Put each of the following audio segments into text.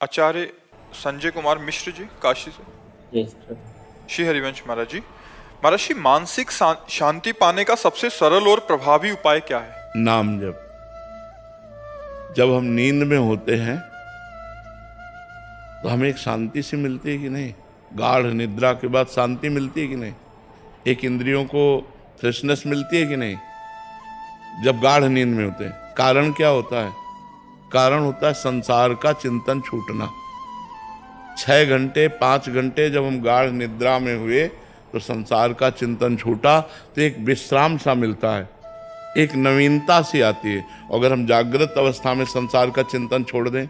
आचार्य संजय कुमार मिश्र जी काशी से। Yes sir. Shri Harivansh Maharaj ji, Maharaj ji, मानसिक शांति पाने का सबसे सरल और प्रभावी उपाय क्या है? नाम जप। जब हम नींद में होते हैं तो हमें एक शांति सी मिलती है कि नहीं? गाढ़ निद्रा के बाद शांति मिलती है कि नहीं? एक इंद्रियों को फ्रेशनेस मिलती है कि नहीं? जब गाढ़ नींद में होते हैं, कारण क्या होता है? कारण होता है संसार का चिंतन छूटना। 6 घंटे 5 घंटे जब हम गाढ़ निद्रा में हुए तो संसार का चिंतन छूटा, तो एक विश्राम सा मिलता है, एक नवीनता सी आती है। अगर हम जागृत अवस्था में संसार का चिंतन छोड़ दें,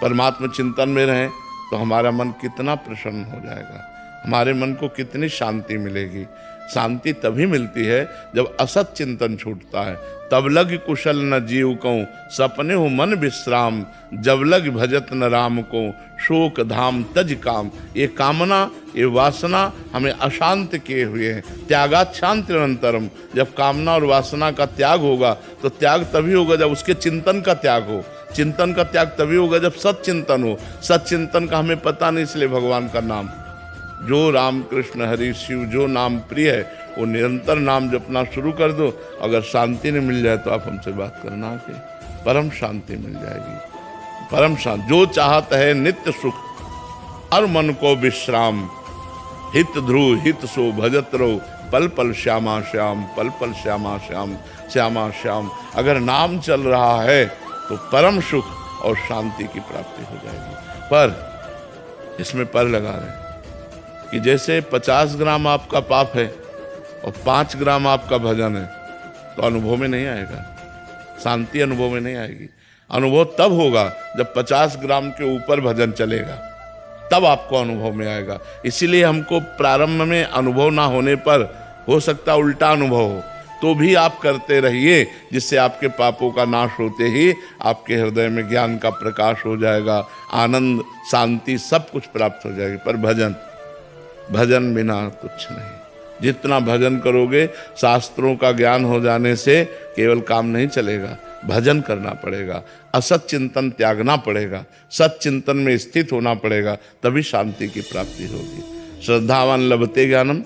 परमात्मा चिंतन में रहें, तो हमारा मन कितना प्रसन्न हो जाएगा, हमारे मन को कितनी शांति मिलेगी। शांति तभी मिलती है जब असत चिंतन छूटता है। तब लग कुशल न जीव को सपने हो मन विश्राम, जब लग भजत न राम को शोक धाम तज काम। ये कामना, ये वासना हमें अशांत किए हुए हैं। त्यागात शांति निरंतरम। जब कामना और वासना का त्याग होगा तो त्याग तभी होगा जब उसके चिंतन का त्याग हो। चिंतन का त्याग तभी होगा जब सच्चिंतन हो। सच्चिंतन का हमें पता नहीं, इसलिए भगवान का नाम, जो राम कृष्ण हरि शिव जो नाम प्रिय है वो निरंतर नाम जपना शुरू कर दो। अगर शांति नहीं मिल जाए तो आप हमसे बात करना कि परम शांति मिल जाएगी। परम शांति जो चाहता है नित्य सुख और मन को विश्राम, हित ध्रुव हित सो भजत रहो, पल पल श्यामा श्याम, पल पल श्यामा श्याम, श्यामा श्याम। अगर नाम चल रहा है तो परम सुख और शांति की प्राप्ति हो जाएगी। पर इसमें पर लगा रहे कि जैसे 50 ग्राम आपका पाप है और 5 ग्राम आपका भजन है, तो अनुभव में नहीं आएगा, शांति अनुभव में नहीं आएगी। अनुभव तब होगा जब 50 ग्राम के ऊपर भजन चलेगा, तब आपको अनुभव में आएगा। इसीलिए हमको प्रारंभ में अनुभव ना होने पर हो सकता उल्टा अनुभव हो, तो भी आप करते रहिए, जिससे आपके पापों का नाश होते ही आपके हृदय में ज्ञान का प्रकाश हो जाएगा, आनंद शांति सब कुछ प्राप्त हो जाएगी। पर भजन बिना कुछ नहीं। जितना भजन करोगे, शास्त्रों का ज्ञान हो जाने से केवल काम नहीं चलेगा, भजन करना पड़ेगा, असत चिंतन त्यागना पड़ेगा, सत चिंतन में स्थित होना पड़ेगा, तभी शांति की प्राप्ति होगी। श्रद्धावान लभते ज्ञानम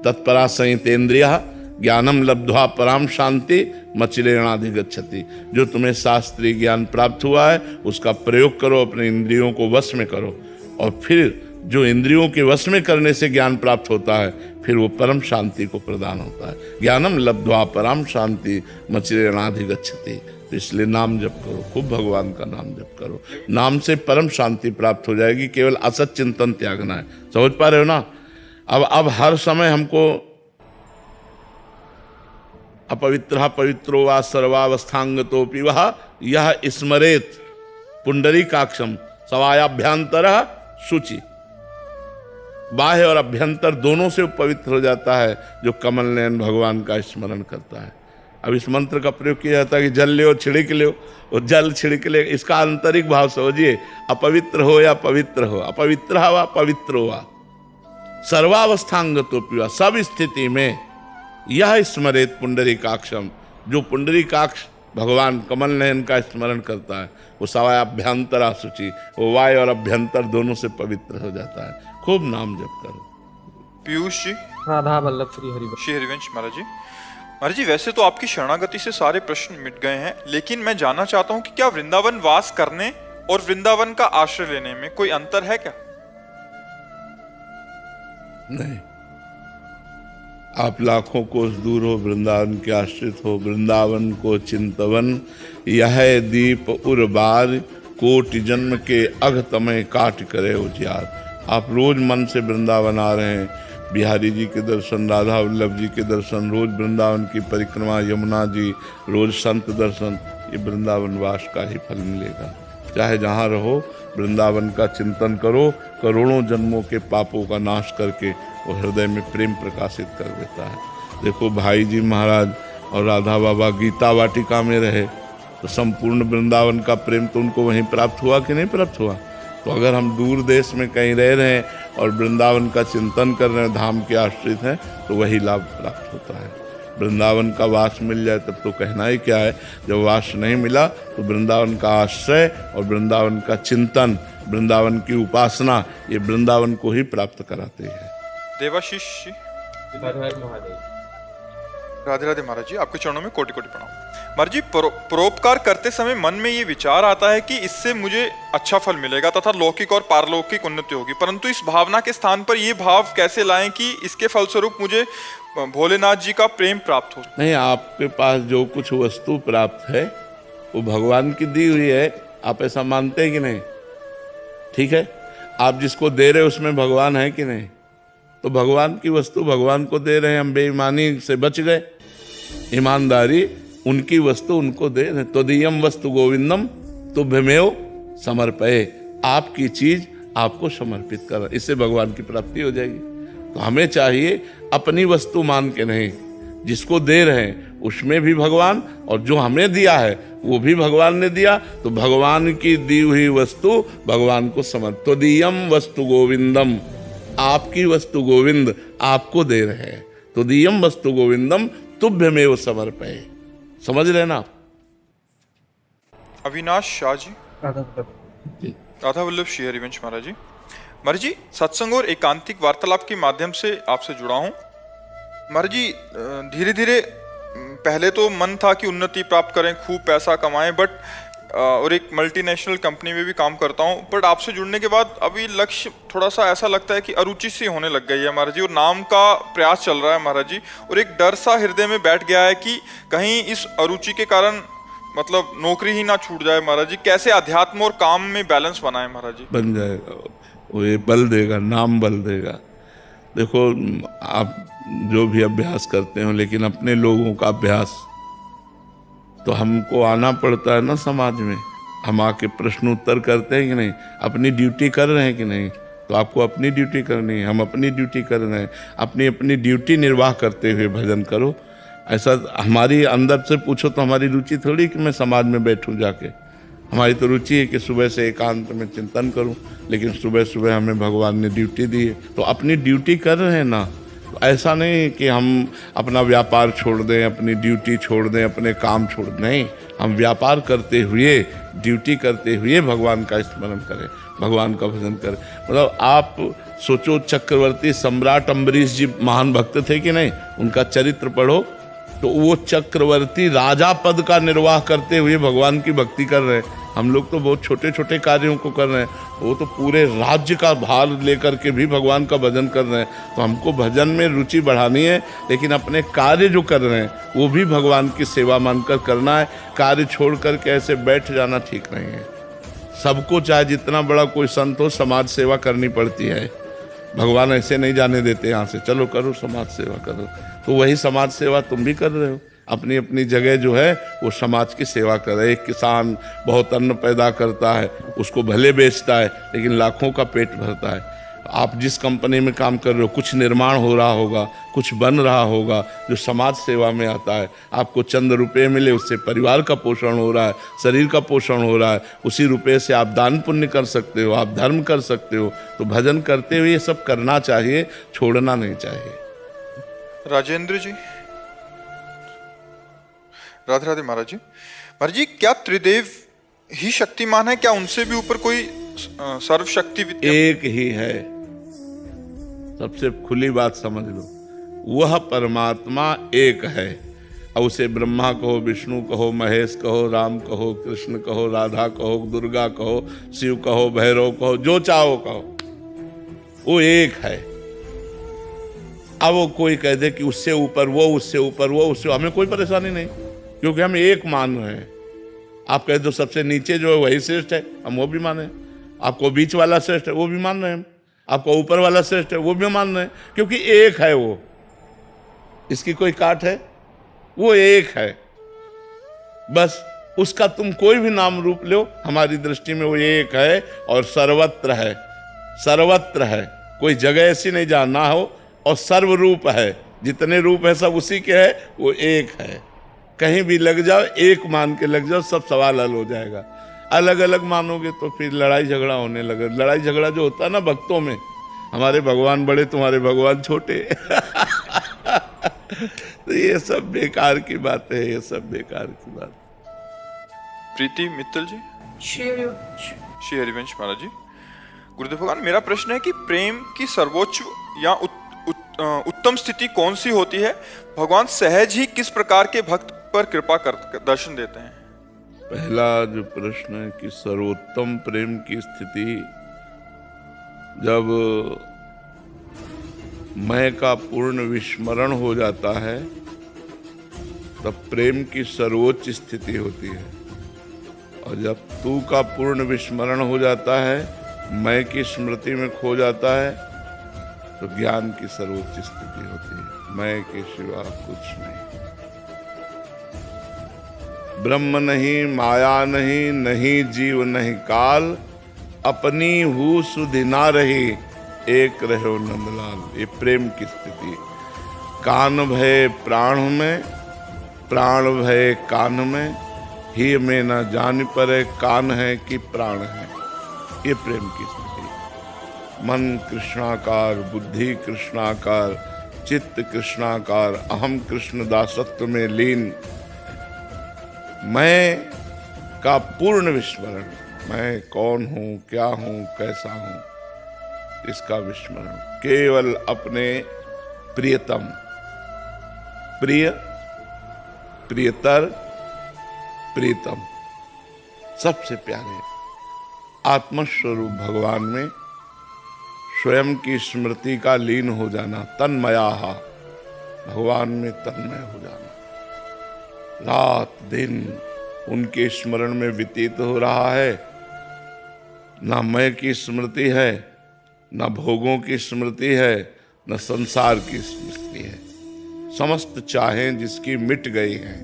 तत्परा संयतेन्द्रियः, ज्ञानम लब्ध्वा पराम शांति मचिरेणाधिगच्छति। जो तुम्हें शास्त्रीय ज्ञान प्राप्त हुआ है उसका प्रयोग करो, अपने इंद्रियों को वश में करो, और फिर जो इंद्रियों के वश में करने से ज्ञान प्राप्त होता है, फिर वो परम शांति को प्रदान होता है। ज्ञानम लब्ध्वा परम शांति मचिरेणाधिगच्छति। तो इसलिए नाम जप करो, खूब भगवान का नाम जप करो, नाम से परम शांति प्राप्त हो जाएगी। केवल असत चिंतन त्यागना है। समझ पा रहे हो ना? अब हर समय हमको अपवित्र पवित्रो वा सर्वावस्थांगतोपि वह यह स्मरेत पुंडरीकाक्षम सवायाभ्यंतर शुचि। बाह्य और अभ्यंतर दोनों से पवित्र हो जाता है जो कमल नयन भगवान का स्मरण करता है। अब इस मंत्र का प्रयोग किया जाता है कि जल ले छिड़क लो, और जल छिड़क ले, इसका आंतरिक भाव समझिए। अपवित्र हो या पवित्र हो, अपवित्र व पवित्र हुआ, सर्वावस्थांगतोपि वा, सब स्थिति में यह स्मरेत पुंडरीकाक्षम। जो पुंडरीकाक्ष भगवान कमल नयन का स्मरण करता है वो सवायाभ्यंतरा शुचि, वो वाय और अभ्यंतर दोनों से पवित्र हो जाता है। खूब नाम जप करो। पीयूष जी, राधा वल्लभ श्री हरिवंश। श्री हरिवंश महाराज जी, महाराज जी, वैसे तो आपकी शरणागति से सारे प्रश्न मिट गए हैं, लेकिन मैं जानना चाहता हूँ कि क्या वृंदावन वास करने और वृंदावन का आश्रय लेने में कोई अंतर है क्या? नहीं, आप लाखों कोस दूर हो, वृंदावन के आश्रित हो, वृंदावन को चिंतवन, यह दीप उर्बार, कोटि जन्म के अघ तमय काट करे उजियार। आप रोज मन से वृंदावन आ रहे हैं, बिहारी जी के दर्शन, राधा वल्लभ जी के दर्शन, रोज वृंदावन की परिक्रमा, यमुना जी, रोज संत दर्शन, ये वृंदावन वास का ही फल मिलेगा। चाहे जहाँ रहो वृंदावन का चिंतन करो, करोड़ों जन्मों के पापों का नाश करके वो हृदय में प्रेम प्रकाशित कर देता है। देखो भाई जी महाराज और राधा बाबा गीता वाटिका में रहे तो संपूर्ण वृंदावन का प्रेम तो उनको वहीं प्राप्त हुआ कि नहीं प्राप्त हुआ? तो अगर हम दूर देश में कहीं रह रहे हैं और वृंदावन का चिंतन कर रहे हैं, धाम के आश्रित हैं, तो वही लाभ प्राप्त होता है। वृंदावन का वास मिल जाए तब तो कहना ही क्या है। जब वास नहीं मिला तो वृंदावन का आश्रय और वृंदावन का चिंतन, वृंदावन की उपासना, ये वृंदावन को ही प्राप्त कराते हैं। देवाशीष जी, राधे राधे महाराज जी, आपके चरणों में कोटि कोटि प्रणाम। महाराज जी, परोपकार करते समय मन में ये विचार आता है कि इससे मुझे अच्छा फल मिलेगा तथा लौकिक और पारलौकिक उन्नति होगी, परंतु इस भावना के स्थान पर ये भाव कैसे लाएं कि इसके फलस्वरूप मुझे भोलेनाथ जी का प्रेम प्राप्त हो? नहीं, आपके पास जो कुछ वस्तु प्राप्त है वो भगवान की दी हुई है, आप ऐसा मानते हैं कि नहीं? ठीक है, आप जिसको दे रहे उसमें भगवान है कि नहीं? तो भगवान की वस्तु भगवान को दे रहे हैं, हम बेईमानी से बच गए। ईमानदारी, उनकी वस्तु उनको दे रहे। तदीयम वस्तु गोविंदम तुभ्यमेव समर्पये, आपकी चीज आपको समर्पित कर, इससे भगवान की प्राप्ति हो जाएगी। तो हमें चाहिए अपनी वस्तु मान के नहीं, जिसको दे रहे हैं उसमें भी भगवान, और जो हमें दिया है वो भी भगवान ने दिया, तो भगवान की दी हुई वस्तु भगवान को समर्पित। तदीयम वस्तु गोविंदम, आपकी वस्तु गोविंद आपको दे रहे हैं। तदीयम वस्तु गोविंदम तुभ्यमेव समर्पये, समझ रहे ना आप? अविनाश शाह जी, राधा वल्लभ श्री हरिवंश महाराज जी। महाराज जी, सत्संग और एकांतिक वार्तालाप के माध्यम से आपसे जुड़ा हूँ। महाराज जी, धीरे धीरे पहले तो मन था कि उन्नति प्राप्त करें, खूब पैसा कमाएं, बट और एक मल्टीनेशनल कंपनी में भी काम करता हूँ, बट आपसे जुड़ने के बाद अभी लक्ष्य थोड़ा सा ऐसा लगता है कि अरुचि सी होने लग गई है महाराज जी, और नाम का प्रयास चल रहा है महाराज जी, और एक डर सा हृदय में बैठ गया है कि कहीं इस अरुचि के कारण मतलब नौकरी ही ना छूट जाए महाराज जी। कैसे अध्यात्म और काम में बैलेंस बनाए महाराज जी? बन जाएगा वो, ये बल देगा, नाम बल देगा। देखो, आप जो भी अभ्यास करते हो, लेकिन अपने लोगों का अभ्यास तो हमको आना पड़ता है ना समाज में। हम आके प्रश्न उत्तर करते हैं कि नहीं, अपनी ड्यूटी कर रहे हैं कि नहीं? तो आपको अपनी ड्यूटी करनी है, हम अपनी ड्यूटी कर रहे हैं। अपनी अपनी ड्यूटी निर्वाह करते हुए भजन करो। ऐसा हमारी अंदर से पूछो तो हमारी रुचि थोड़ी कि मैं समाज में बैठूं जाके। हमारी तो रुचि है कि सुबह से एकांत में चिंतन करूं, लेकिन सुबह सुबह हमें भगवान ने ड्यूटी दी है, तो अपनी ड्यूटी कर रहे हैं ना। ऐसा नहीं कि हम अपना व्यापार छोड़ दें, अपनी ड्यूटी छोड़ दें, अपने काम छोड़ दें, नहीं, हम व्यापार करते हुए, ड्यूटी करते हुए भगवान का स्मरण करें, भगवान का भजन करें। मतलब आप सोचो, चक्रवर्ती सम्राट अम्बरीश जी महान भक्त थे कि नहीं? उनका चरित्र पढ़ो तो वो चक्रवर्ती राजा पद का निर्वाह करते हुए भगवान की भक्ति कर रहे हैं। हम लोग तो बहुत छोटे छोटे कार्यों को कर रहे हैं, वो तो पूरे राज्य का भार लेकर के भी भगवान का भजन कर रहे हैं। तो हमको भजन में रुचि बढ़ानी है, लेकिन अपने कार्य जो कर रहे हैं वो भी भगवान की सेवा मानकर करना है। कार्य छोड़ करके ऐसे बैठ जाना ठीक नहीं है। सबको, चाहे जितना बड़ा कोई संत हो, समाज सेवा करनी पड़ती है। भगवान ऐसे नहीं जाने देते यहाँ से, चलो करो समाज सेवा करो। तो वही समाज सेवा तुम भी कर रहे हो। अपनी अपनी जगह जो है वो समाज की सेवा कर रहे। एक किसान बहुत अन्न पैदा करता है, उसको भले बेचता है, लेकिन लाखों का पेट भरता है। आप जिस कंपनी में काम कर रहे हो, कुछ निर्माण हो रहा होगा, कुछ बन रहा होगा जो समाज सेवा में आता है। आपको चंद रुपए मिले, उससे परिवार का पोषण हो रहा है, शरीर का पोषण हो रहा है। उसी रुपए से आप दान पुण्य कर सकते हो, आप धर्म कर सकते हो। तो भजन करते हुए ये सब करना चाहिए, छोड़ना नहीं चाहिए। राजेंद्र जी, राधे राधे महाराज जी। महाराज जी, क्या त्रिदेव ही शक्तिमान है? क्या उनसे भी ऊपर कोई सर्वशक्ति एक ही है? सबसे खुली बात समझ लो, वह परमात्मा एक है। और उसे ब्रह्मा कहो, विष्णु कहो, महेश कहो, राम कहो, कृष्ण कहो, राधा कहो, दुर्गा कहो, शिव कहो, भैरव कहो, जो चाहो कहो, वो एक है। अब वो कोई कह दे कि उससे ऊपर वो, उससे ऊपर वो, उससे, हमें कोई परेशानी नहीं, क्योंकि हम एक मान रहे हैं। आप कह दो सबसे नीचे जो है वही श्रेष्ठ है, हम वो भी माने। आपको बीच वाला श्रेष्ठ है, वो भी मान रहे हैं। आपको ऊपर वाला श्रेष्ठ है, वो भी मान रहे हैं, क्योंकि एक है वो। इसकी कोई काट है? वो एक है बस। उसका तुम कोई भी नाम रूप लो, हमारी दृष्टि में वो एक है और सर्वत्र है। सर्वत्र है, कोई जगह ऐसी नहीं जहां ना हो, और सर्वरूप है। जितने रूप है सब उसी के है, वो एक है। कहीं भी लग जाओ, एक मान के लग जाओ, सब सवाल हल हो जाएगा। अलग अलग मानोगे तो फिर लड़ाई झगड़ा होने लगे। लड़ाई झगड़ा जो होता है ना भक्तों में, हमारे भगवान बड़े, तुम्हारे भगवान छोटे तो ये सब बेकार की बात है, ये सब बेकार की बात। प्रीति मित्तल जी। श्री हरिवंश। श्री हरिवंश महाराज जी। गुरुदेव भगवान, मेरा प्रश्न है कि प्रेम की सर्वोच्च या उत्तम स्थिति कौन सी होती है? भगवान सहज ही किस प्रकार के भक्त पर कृपा कर दर्शन देते हैं? पहला जो प्रश्न है कि सर्वोत्तम प्रेम की स्थिति, जब मैं का पूर्ण विस्मरण हो जाता है तब प्रेम की सर्वोच्च स्थिति होती है। और जब तू का पूर्ण विस्मरण हो जाता है, मैं की स्मृति में खो जाता है, तो ज्ञान की सर्वोच्च स्थिति होती है। मैं के सिवा कुछ नहीं। ब्रह्म नहीं, माया नहीं, नहीं जीव नहीं काल, अपनी हूँ सुधि ना रही, एक रहो नंदलाल। ये प्रेम की स्थिति। कान भय प्राण में, प्राण भय कान में, ही में न जान पर कान है कि प्राण है। ये प्रेम की स्थिति। मन कृष्णाकार, बुद्धि कृष्णाकार, चित्त कृष्णाकार, अहम कृष्ण दासत्व में लीन, मैं का पूर्ण विस्मरण, मैं कौन हूँ, क्या हूँ, कैसा हूँ, इसका विस्मरण। केवल अपने प्रियतम, प्रिय, प्रियतर, प्रीतम, सबसे प्यारे आत्मस्वरूप भगवान में स्वयं की स्मृति का लीन हो जाना, तन्मया, भगवान में तन्मय हो जाना। रात दिन उनके स्मरण में व्यतीत हो रहा है। ना मैं की स्मृति है, न भोगों की स्मृति है, न संसार की स्मृति है। समस्त चाहें जिसकी मिट गई हैं।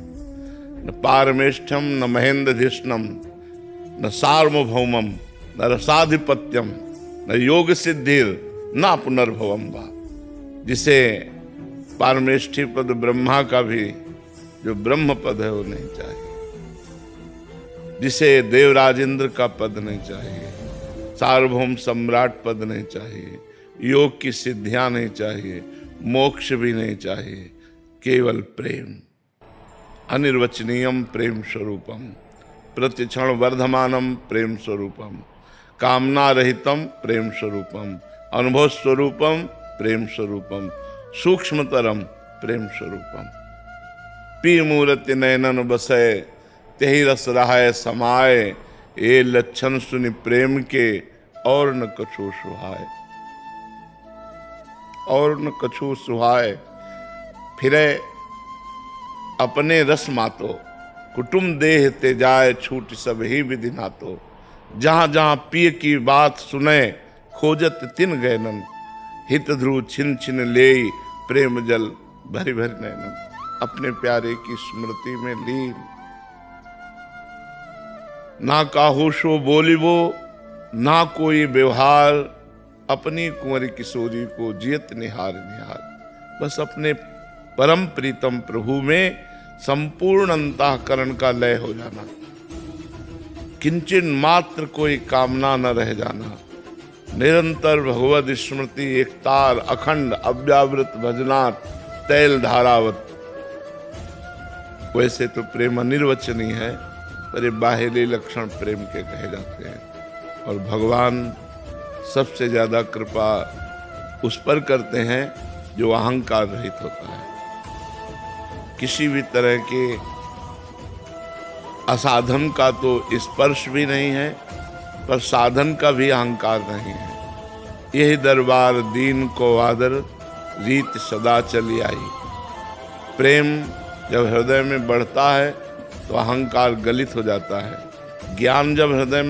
न पारमेष्ठ्यम, न महेंद्रधिष्णम, न सार्वभौमम, न रसाधिपत्यम, न योग सिद्धिर, न पुनर्भवम वा। जिसे पारमेष्ठी पद ब्रह्मा का भी जो ब्रह्म पद है वो नहीं चाहिए, जिसे देवराजेंद्र का पद नहीं चाहिए, सार्वभौम सम्राट पद नहीं चाहिए, योग की सिद्धियां नहीं चाहिए, मोक्ष भी नहीं चाहिए, केवल प्रेम। अनिर्वचनीयम प्रेम स्वरूपम, प्रतिक्षण वर्धमानम प्रेम स्वरूपम, कामना रहितम प्रेम स्वरूपम, अनुभव स्वरूपम प्रेम स्वरूपम, सूक्ष्मतरम प्रेम स्वरूपम। पी मूर्ति नयनन बसय, तेहि रस रहाय समाय, ये लक्षण सुनि प्रेम के, और न कछु सुहाय, और न कछु सुहाय। फिरे अपने रस मातो, कुटुम देह ते जाय, छूट सब ही विधि नातो। जहाँ जहाँ पिय की बात सुने, खोजत तिन गैनन, हित ध्रुव छिन छिन ले, प्रेम जल भरी भरी नैनन। अपने प्यारे की स्मृति में लीन। ना काहूशो बोलिबो, ना कोई व्यवहार, अपनी कुंवरी किशोरी को जियत निहार निहार। बस अपने परम प्रीतम प्रभु में संपूर्ण अंतःकरण का लय हो जाना, किंचन मात्र कोई कामना न रह जाना। निरंतर भगवद स्मृति एक तार अखंड अव्यावृत भजनात् तैल धारावत। वैसे तो प्रेम अनिर्वचनीय है, पर ये बाहेली लक्षण प्रेम के कहे जाते हैं। और भगवान सबसे ज्यादा कृपा उस पर करते हैं जो अहंकार रहित होता है। किसी भी तरह के असाधन का तो स्पर्श भी नहीं है, पर साधन का भी अहंकार नहीं है। यही दरबार दीन को आदर, रीत सदा चली आई। प्रेम जब हृदय में बढ़ता है तो अहंकार गलित हो जाता है। ज्ञान जब हृदय में